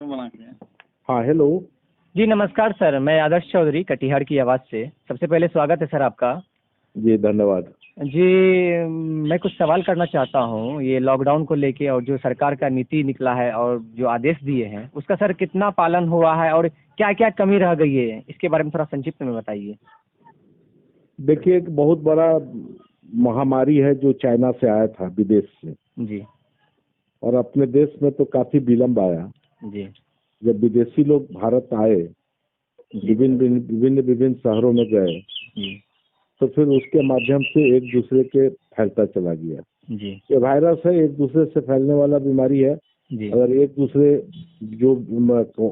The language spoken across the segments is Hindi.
बना के। हाँ हेलो। जी नमस्कार सर, मैं आदर्श चौधरी कटिहार की आवाज़ से। सबसे पहले स्वागत है सर आपका। जी धन्यवाद। जी मैं कुछ सवाल करना चाहता हूँ, ये लॉकडाउन को लेके और जो सरकार का नीति निकला है और जो आदेश दिए हैं उसका सर कितना पालन हुआ है और क्या क्या कमी रह गई है, इसके बारे में थोड़ा संक्षिप्त में बताइए। देखिए, एक बहुत बड़ा महामारी है जो चाइना से आया था, विदेश से, जी और अपने देश में तो काफी विलंब आया। जी जब विदेशी लोग भारत आए, जी विभिन्न शहरों में गए, जी तो फिर उसके माध्यम से एक दूसरे के फैलता चला गया। जी ये वायरस है, एक दूसरे से फैलने वाला बीमारी है। जी अगर एक दूसरे जो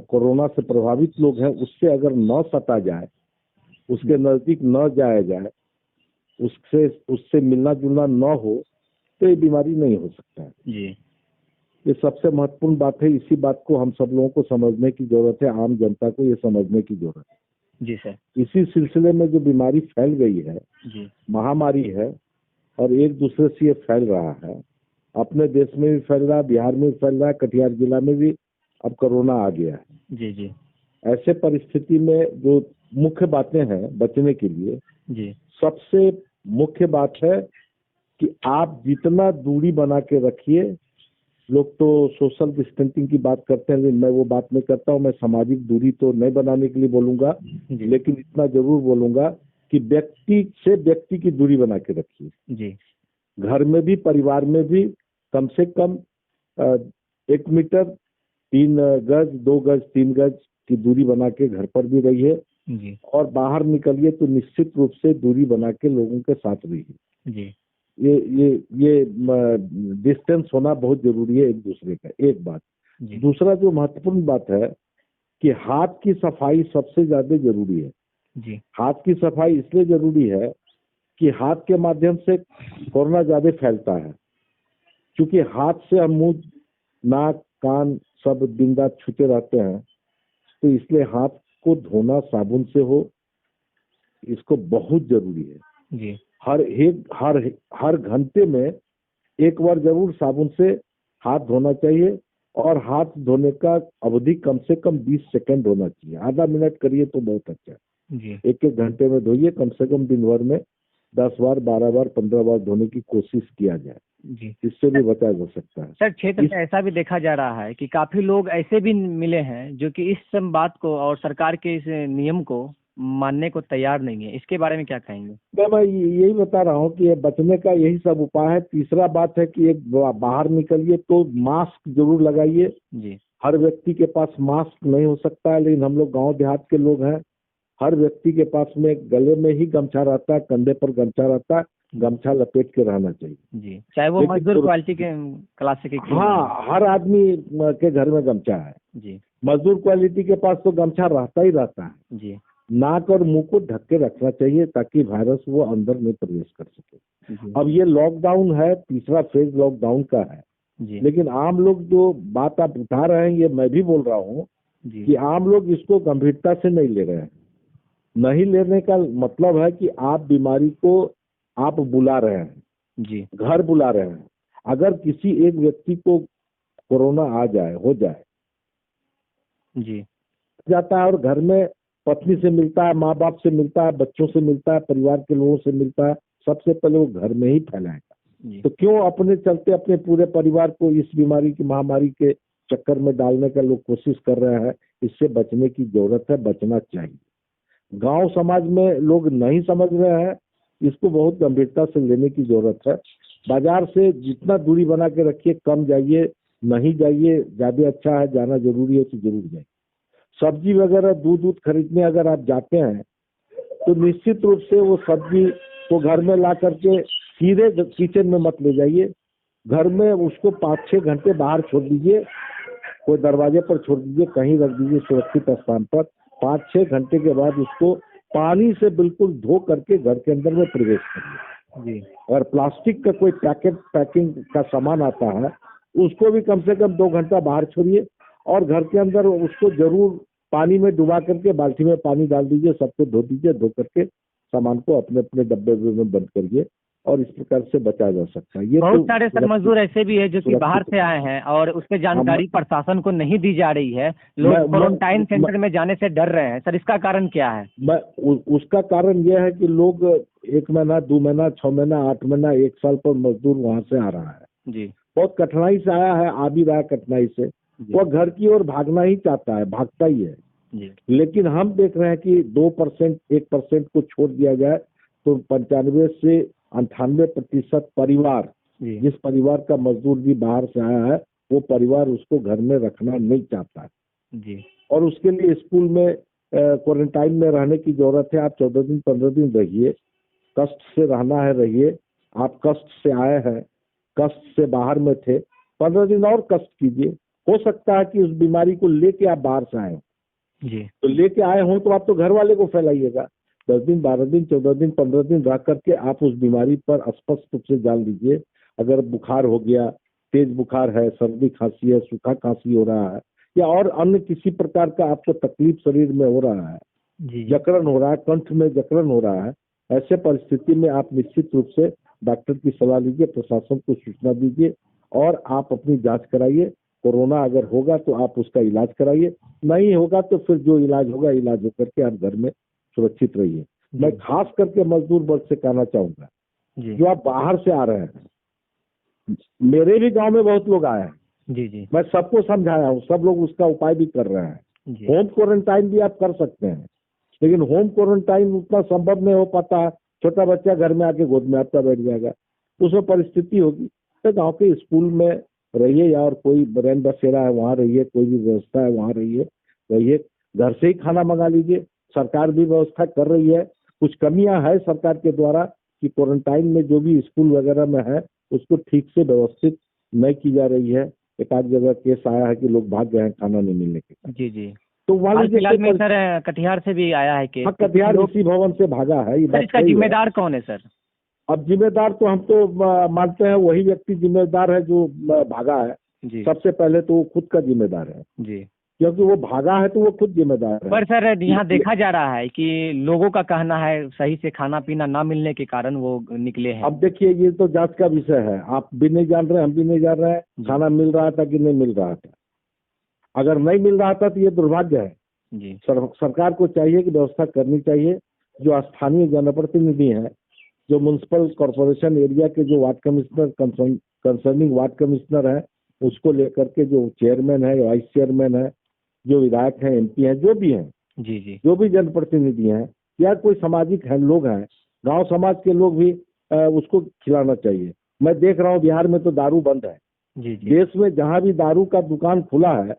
कोरोना से प्रभावित लोग हैं उससे अगर न सटा जाए, उसके नजदीक न जाया जाए, उससे मिलना जुलना न हो, तो ये बीमारी नहीं हो सकता है। जी ये सबसे महत्वपूर्ण बात है। इसी बात को हम सब लोगों को समझने की जरूरत है, आम जनता को ये समझने की जरूरत है। जी सर। इसी सिलसिले में जो बीमारी फैल गई है, जी महामारी है, और एक दूसरे से ये फैल रहा है। अपने देश में भी फैल रहा है, बिहार में भी फैल रहा है, कटिहार जिला में भी अब कोरोना आ गया है। जी जी ऐसे परिस्थिति में जो मुख्य बातें हैं बचने के लिए, जी सबसे मुख्य बात है कि आप जितना दूरी बना के रखिए। लोग तो सोशल डिस्टेंसिंग की बात करते हैं, लेकिन मैं वो बात नहीं करता हूँ। मैं सामाजिक दूरी तो नहीं बनाने के लिए बोलूंगा, जी लेकिन इतना जरूर बोलूंगा कि व्यक्ति से व्यक्ति की दूरी बना के रखिए। जी घर में भी, परिवार में भी कम से कम 1 मीटर, 3 गज, 2 गज, 3 गज की दूरी बना के घर पर भी रहिए, जी और बाहर निकलिए तो निश्चित रूप से दूरी बना के लोगों के साथ रहिए। जी ये डिस्टेंस होना बहुत जरूरी है एक दूसरे का, एक बात। जी दूसरा जो महत्वपूर्ण बात है कि हाथ की सफाई सबसे ज्यादा जरूरी है। जी हाथ की सफाई इसलिए जरूरी है कि हाथ के माध्यम से कोरोना ज्यादा फैलता है, क्योंकि हाथ से हम मुंह, नाक, कान सब दिन रात छूते रहते हैं। तो इसलिए हाथ को धोना साबुन से हो, इसको बहुत जरूरी है। जी हर घंटे में एक बार जरूर साबुन से हाथ धोना चाहिए, और हाथ धोने का अवधि कम से कम 20 सेकंड होना चाहिए। आधा मिनट करिए तो बहुत अच्छा है। जी एक एक घंटे में धोइए, कम से कम दिन भर में 10 बार, 12 बार, 15 बार धोने की कोशिश किया जाए। जी इससे भी बचा जा सकता है। सर, क्षेत्र में ऐसा भी देखा जा रहा है कि काफी लोग ऐसे भी मिले हैं जो कि इस सब बात को और सरकार के इस नियम को मानने को तैयार नहीं है। इसके बारे में क्या कहेंगे? मैं यही बता रहा हूँ कि ये बचने का यही सब उपाय है। तीसरा बात है कि एक बाहर निकलिए तो मास्क जरूर लगाइए। जी हर व्यक्ति के पास मास्क नहीं हो सकता है, लेकिन हम लोग गांव देहात के लोग हैं, हर व्यक्ति के पास में गले में ही गमछा रहता है, कंधे पर गमछा रहता है, गमछा लपेट के रहना चाहिए। जी, चाहे वो मजदूर क्वालिटी के क्लास के क्यों ना हो। हाँ, हर आदमी के घर में गमछा है। जी मजदूर क्वालिटी के पास तो गमछा रहता ही रहता है। जी नाक और मुंह को ढक के रखना चाहिए ताकि वायरस वो अंदर नहीं प्रवेश कर सके। जी अब ये लॉकडाउन है, तीसरा फेज लॉकडाउन का है, जी लेकिन आम लोग जो बात आप उठा रहे हैं, ये मैं भी बोल रहा हूँ जी कि आम लोग इसको गंभीरता से नहीं ले रहे हैं। नहीं लेने का मतलब है कि आप बीमारी को आप बुला रहे हैं, जी घर बुला रहे हैं। अगर किसी एक व्यक्ति को कोरोना आ जाए, हो जाए, जी जाता है और घर में पत्नी से मिलता है, माँ बाप से मिलता है, बच्चों से मिलता है, परिवार के लोगों से मिलता है, सबसे पहले वो घर में ही फैलाएगा। जी तो क्यों अपने चलते अपने पूरे परिवार को इस बीमारी की, महामारी के चक्कर में डालने का लोग कोशिश कर रहे हैं। इससे बचने की जरूरत है, बचना चाहिए। गांव समाज में लोग नहीं समझ रहे हैं, इसको बहुत गंभीरता से लेने की जरूरत है। बाजार से जितना दूरी बना के रखिए, कम जाइए, नहीं जाइए, ज्यादा अच्छा है। जाना जरूरी है तो जरूर जाइए। सब्जी वगैरह, दूध खरीदने अगर आप जाते हैं तो निश्चित रूप से वो सब्जी को घर में ला करके सीधे किचन में मत ले जाइए। घर में उसको 5-6 घंटे बाहर छोड़ दीजिए, कोई दरवाजे पर छोड़ दीजिए, कहीं रख दीजिए सुरक्षित स्थान पर। 5-6 घंटे के बाद उसको पानी से बिल्कुल धो करके घर के अंदर में प्रवेश करिए। जी और प्लास्टिक का कोई पैकिंग का सामान आता है, उसको भी कम से कम 2 घंटा बाहर छोड़िए, और घर के अंदर उसको जरूर पानी में डुबा करके बाल्टी में पानी डाल दीजिए, सबको धो दीजिए। धो करके सामान को अपने अपने डब्बे में बंद करिए। और इस प्रकार से बचा जा सकता है। ये बहुत तो सारे सर मजदूर ऐसे भी है जो कि बाहर सुरक्षित से आए हैं और उसके जानकारी प्रशासन को नहीं दी जा रही है। लोग मैं क्वारंटाइन सेंटर में जाने से डर रहे हैं सर, इसका कारण क्या है? उसका कारण यह है कि लोग 1 महीना, 2 महीना, 6 महीना, 8 महीना, 1 साल पर मजदूर वहां से आ रहा है, जी बहुत कठिनाई से आया है, आ भी रहा है कठिनाई से, जी वह घर की ओर भागना ही चाहता है, भागता ही है। जी लेकिन हम देख रहे हैं कि 2%, 1% को छोड़ दिया जाए तो 95 से 98% परिवार, जी जिस परिवार का मजदूर भी बाहर से आया है, वो परिवार उसको घर में रखना नहीं चाहता है जी और उसके लिए स्कूल में क्वारंटाइन में रहने की जरूरत है। आप 14 दिन, 15 दिन रहिए, कष्ट से रहना है रहिए। आप कष्ट से आए हैं, कष्ट से बाहर में थे, 15 दिन और कष्ट कीजिए। हो सकता है कि उस बीमारी को लेके आप बाहर से आए, जी तो लेके आए हों तो आप तो घर वाले को फैलाइएगा। 10 दिन, 12 दिन, 14 दिन, 15 दिन रह करके आप उस बीमारी पर स्पष्ट रूप से जान लीजिए। अगर बुखार हो गया, तेज बुखार है, सर्दी खांसी है, सूखा खांसी हो रहा है, या और अन्य किसी प्रकार का आपको तकलीफ शरीर में हो रहा है, जी जकड़न हो रहा है, कंठ में जकड़न हो रहा है, ऐसे परिस्थिति में आप निश्चित रूप से डॉक्टर की सलाह लीजिए, प्रशासन को सूचना दीजिए और आप अपनी जांच कराइए। कोरोना अगर होगा तो आप उसका इलाज कराइए, नहीं होगा तो फिर जो इलाज होगा इलाज होकर के आप घर में सुरक्षित रहिए। मैं खास करके मजदूर वर्ग से कहना चाहूंगा, जी जो आप बाहर से आ रहे हैं, मेरे भी गांव में बहुत लोग आए हैं, जी जी मैं सबको समझाया हूँ, सब लोग उसका उपाय भी कर रहे हैं। जी होम क्वारंटाइन भी आप कर सकते हैं, लेकिन होम क्वारंटाइन उतना संभव नहीं हो पाता। छोटा बच्चा घर में आके गोद में आपका बैठ जाएगा, उसमें परिस्थिति होगी। तो गांव के स्कूल में रहिए या और कोई रैन बसेरा है वहाँ रहिए, कोई भी व्यवस्था है वहाँ रहिए। घर से ही खाना मंगा लीजिए, सरकार भी व्यवस्था कर रही है। कुछ कमियां है सरकार के द्वारा कि क्वारंटाइन में जो भी स्कूल वगैरह में है उसको ठीक से व्यवस्थित नहीं की जा रही है। एक आध जगह केस आया है कि लोग भाग गए हैं खाना नहीं मिलने के कारण। जी जी तो मान हाल लीजिए फिलहाल में कोई सर कटिहार से भी आया है केस। हाँ, कटिहार लोग इसी भवन से भागा है, ये सर, बात इसका सही है। जिम्मेदार कौन है सर? अब जिम्मेदार तो हम तो मानते हैं वही व्यक्ति जिम्मेदार है जो भागा है। जी सबसे पहले तो वो खुद का जिम्मेदार है, जी क्योंकि वो भागा है तो वो खुद जिम्मेदार है। पर सर यहाँ देखा जा रहा है कि लोगों का कहना है सही से खाना पीना ना मिलने के कारण वो निकले हैं। अब देखिए, ये तो जांच का विषय है, आप भी नहीं जान रहे, हम भी नहीं जान रहे हैं जी। खाना मिल रहा था कि नहीं मिल रहा था। अगर नहीं मिल रहा था तो ये दुर्भाग्य है। जी सरकार को चाहिए कि व्यवस्था करनी चाहिए। जो स्थानीय जनप्रतिनिधि हैं, जो म्युनिसिपल कॉरपोरेशन एरिया के जो ward commissioner, concerning ward commissioner है, उसको लेकर के जो चेयरमैन है, वाइस चेयरमैन है, जो विधायक हैं, एमपी हैं, जो भी हैं, जी जी जो भी जनप्रतिनिधि हैं या कोई सामाजिक है लोग हैं, गांव समाज के लोग भी उसको खिलाना चाहिए। मैं देख रहा हूँ बिहार में तो दारू बंद है। जी जी देश में जहां भी दारू का दुकान खुला है,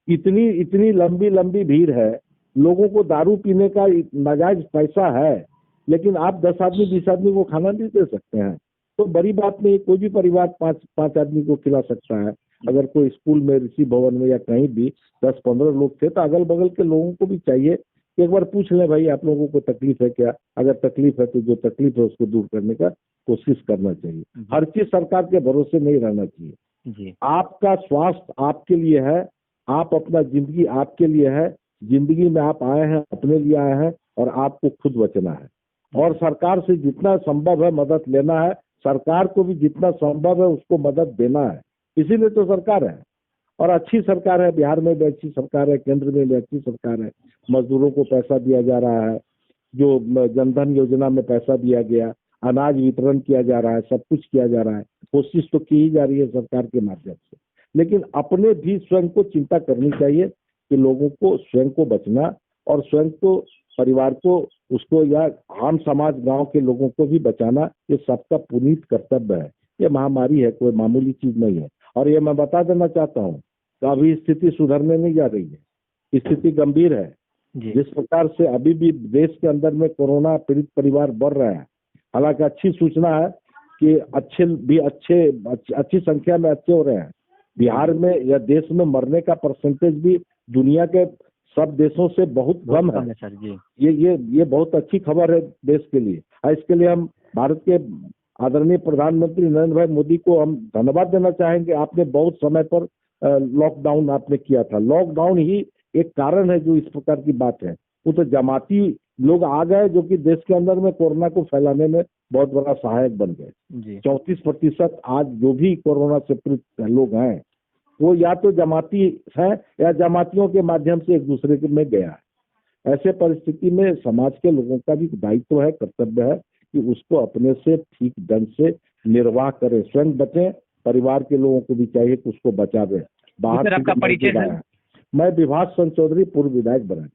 इतनी इतनी लंबी लंबी भीड़ है, लोगों को दारू पीने का नाजायज पैसा है, लेकिन आप 10 आदमी 20 आदमी को खाना नहीं दे सकते हैं। तो बड़ी बात नहीं, कोई भी परिवार पाँच आदमी को खिला सकता है। अगर कोई स्कूल में, ऋषि भवन में या कहीं भी 10-15 लोग थे तो अगल बगल के लोगों को भी चाहिए कि एक बार पूछ लें, भाई आप लोगों को तकलीफ है क्या? अगर तकलीफ है तो जो तकलीफ है उसको दूर करने का कोशिश करना चाहिए। हर चीज सरकार के भरोसे नहीं रहना चाहिए। जी आपका स्वास्थ्य आपके लिए है, आप अपना जिंदगी आपके लिए है। जिंदगी में आप आए हैं, अपने लिए आए हैं और आपको खुद बचना है। और सरकार से जितना संभव है मदद लेना है, सरकार को भी जितना संभव है उसको मदद देना है। इसीलिए तो सरकार है, और अच्छी सरकार है। बिहार में भी अच्छी सरकार है, केंद्र में भी अच्छी सरकार है। मजदूरों को पैसा दिया जा रहा है, जो जनधन योजना में पैसा दिया गया, अनाज वितरण किया जा रहा है, सब कुछ किया जा रहा है। कोशिश तो की ही जा रही है सरकार के माध्यम से, लेकिन अपने भी स्वयं को चिंता करनी चाहिए कि लोगों को स्वयं को बचना और स्वयं को, परिवार को, उसको या आम समाज गांव के लोगों को भी बचाना, ये सबका पुनीत कर्तव्य है। ये महामारी है, कोई मामूली चीज नहीं है। और ये मैं बता देना चाहता हूँ कि अभी स्थिति सुधरने नहीं जा रही है, स्थिति गंभीर है। जी जिस प्रकार से अभी भी देश के अंदर में कोरोना पीड़ित परिवार बढ़ रहे हैं, हालांकि अच्छी सूचना है कि अच्छी संख्या में अच्छे हो रहे हैं। बिहार में या देश में मरने का परसेंटेज भी दुनिया के सब देशों से बहुत कम है। सर जी ये बहुत अच्छी खबर है देश के लिए। और इसके लिए हम भारत के आदरणीय प्रधानमंत्री नरेंद्र भाई मोदी को हम धन्यवाद देना चाहेंगे। आपने बहुत समय पर लॉकडाउन आपने किया था। लॉकडाउन ही एक कारण है जो इस प्रकार की बात है। वो तो जमाती लोग आ गए जो कि देश के अंदर में कोरोना को फैलाने में बहुत बड़ा सहायक बन गए। जी 34% आज जो भी कोरोना से पीड़ित लोग हैं वो या तो जमाती है या जमातियों के माध्यम से एक दूसरे के में गया है। ऐसे परिस्थिति में समाज के लोगों का भी दायित्व है, कर्तव्य है कि उसको अपने से ठीक ढंग से निर्वाह करें, स्वयं बचें, परिवार के लोगों को भी चाहिए कि उसको बचावे। सर, आपका परिचय है? मैं विभास चंद्र चौधरी, पूर्व विधायक बना।